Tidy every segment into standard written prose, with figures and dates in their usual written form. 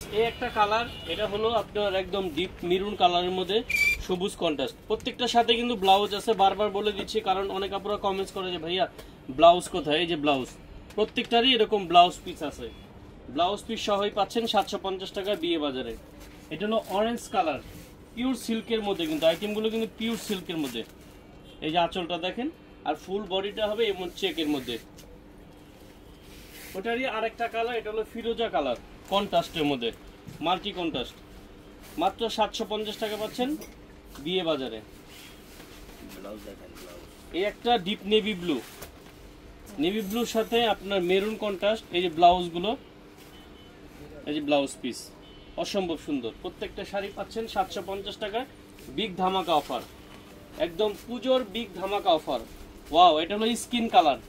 এই একটা কালার, এটা হলো আপনার একদম ডিপ মেরুন কালারের মধ্যে সবুজ কন্ট্রাস্ট। প্রত্যেকটার সাথে কিন্তু ব্লাউজ আছে, বারবার বলে দিচ্ছি কারণ অনেক আপুরা কমেন্টস করে যে ভাইয়া ব্লাউজ কোথায়। এই যে ব্লাউজ, প্রত্যেকটারই এরকম ব্লাউজ পিস আছে। ব্লাউজ পিস সহই পাচ্ছেন 750 টাকা বিয়ে বাজারে। এটা হলো অরেঞ্জ কালার, পিওর সিল্কের মধ্যে, কিন্তু আইটেমগুলো কিন্তু পিওর সিল্কের মধ্যে। এই যে আঁচলটা দেখেন, আর ফুল বডিটা হবে এমন চেকের মধ্যে। ওটারই আরেকটা কালার, এটা হলো ফিরোজা কালার কন্ট্রাস্টের মধ্যে, মাল্টি কন্ট্রাস্ট। মাত্র 750 টাকা পাচ্ছেন বিয়ে বাজারে। এই একটা ডিপ নেভি ব্লু, নেভি ব্লুর সাথে আপনার মেরুন কন্ট্রাস্ট। এই যে ব্লাউজগুলো, এই যে ব্লাউজ পিস অসম্ভব সুন্দর। প্রত্যেকটা শাড়ি পাচ্ছেন 750 টাকা। বিগ ধামাকা অফার, একদম পুজোর বিগ ধামাকা অফার। ওয়াও, এটা হলো স্কিন কালার,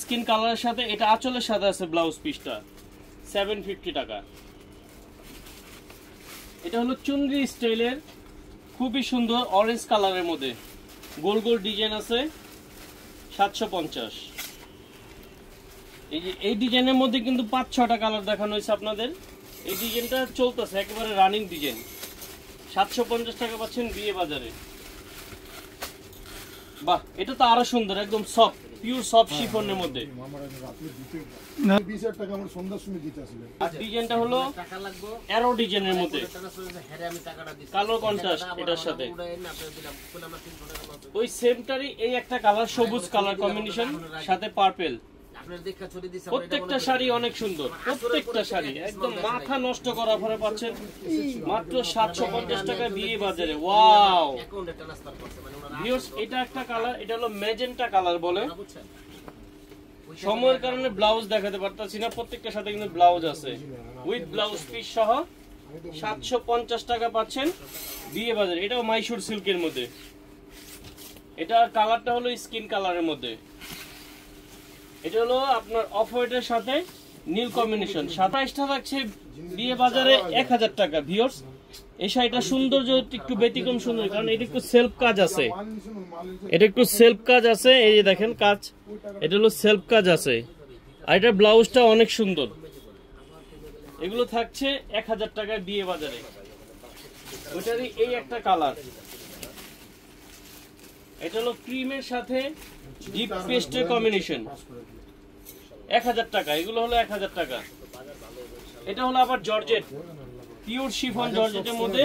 স্কিন কালারের সাথে এটা আঁচলের সাথে আছে ব্লাউজ পিসটা, 750 টাকা। এটা হলো চুনরি স্টাইলের খুবই সুন্দর অরেঞ্জ কালারের মধ্যে গোল গোল ডিজাইন আছে, 750। এই যে এই ডিজাইনের মধ্যে কিন্তু 5-6টা কালার দেখানো হয়েছে আপনাদের। এই ডিজাইনটা চলতেছে, একেবারে রানিং ডিজাইন। 750 টাকা পাচ্ছেন বিয়ে বাজারে। বাহ, এটা তো আরো সুন্দর, একদম সফট, পিওর সফট শিফনের মধ্যে। আর ডিজাইনটা হলো অ্যারো ডিজাইনের মধ্যে, কালো কন্ট্রাস্ট এটার সাথে। ওই সেমটারই এই একটা কালার, সবুজ কালার কম্বিনেশন সাথে পার্পল। প্রত্যেকটা শাড়ি অনেক সুন্দর, প্রত্যেকটা শাড়ি একদম মাথা নষ্ট করা পরে পাচ্ছেন মাত্র 750 টাকা বিয়ে বাজারে। ওয়াও ভিউয়ার্স, এটা একটা কালার, এটা হলো ম্যাজেন্টা কালার বলে। সময়ের কারণে ব্লাউজ দেখাতে পারতাছি না, প্রত্যেকটার সাথে কিন্তু ব্লাউজ আছে উইথ ব্লাউজ পিস সহ। 750 টাকা পাচ্ছেন বিয়ে বাজারে। এটাও মাইসুর সিল্কের মধ্যে। এটা কালারটা হলো স্কিন কালারের মধ্যে। এটা হলো আপনার অফ হোয়াইটের সাথে নীল কম্বিনেশন। 27টা থাকছে বিয়ে বাজারে 1000 টাকা। ভিউয়ার্স, এই শাড়িটা সৌন্দর্য একটু ব্যতিক্রম সুন্দর, কারণ এটা একটু সেলফ কাজ আছে, এটা একটু সেলফ কাজ আছে। এই যে দেখেন কাজ, এটা হলো সেলফ কাজ আছে। আর এটা ব্লাউজটা অনেক সুন্দর। এগুলো থাকছে 1000 টাকায় বিয়ে বাজারে। ওইটারই এই একটা কালার, এটা হলো ক্রিমের সাথে ডিপ পেস্টের কম্বিনেশন, 1000 টাকা। এগুলো হলো 1000 টাকা। এটা হলো আবার জর্জেট, পিওর শিফন জর্জেটের মধ্যে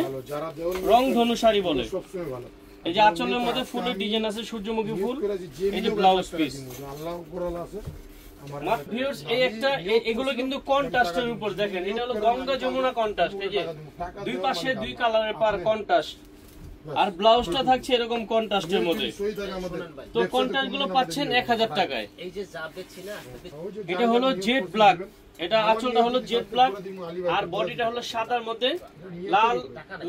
রং ধনু শাড়ি বলে। এই যে আঁচলের মধ্যে ফুলের ডিজাইন আছে, সূর্যমুখী ফুল। এই যে ব্লাউজ পিস। ভিউয়ার্স, এই একটা, এগুলো কিন্তু কন্ট্রাস্টের উপর দেখেন। এটা হলো গঙ্গা যমুনা কন্ট্রাস্ট। এই যে দুই পাশে দুই কালারের পার কন্ট্রাস্ট, আর ব্লাউজটা থাকছে এরকম কন্ট্রাস্টের মধ্যে। তো কন্ট্রাস্ট গুলো পাচ্ছেন 1000 টাকায়। এটা হলো জেড ব্ল্যাক, এটা আঁচলটা হলো জেড ব্ল্যাক, আর বডিটা হলো সাদার মধ্যে লাল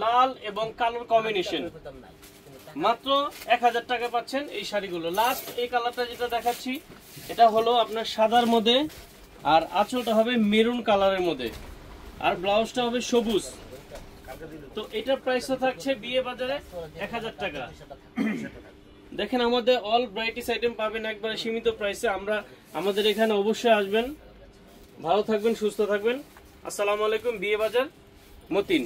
লাল এবং কালোর কম্বিনেশন। মাত্র 1000 টাকা পাচ্ছেন এই শাড়িগুলো। লাস্ট এই কালারটা যেটা দেখাচ্ছি, এটা হলো আপনার সাদার মধ্যে, আর আঁচলটা হবে মেরুন কালারের মধ্যে, আর ব্লাউজটা হবে সবুজ। তো এটার প্রাইসটা থাকছে বিয়ে বাজারে 1000 টাকা। দেখেন, আমাদের অল ভ্যারাইটিস আইটেম পাবেন একবারে সীমিত প্রাইসে। আমাদের এখানে অবশ্যই আসবেন। ভালো থাকবেন, সুস্থ থাকবেন। আসসালামু আলাইকুম। বিয়ে বাজার, মতিন।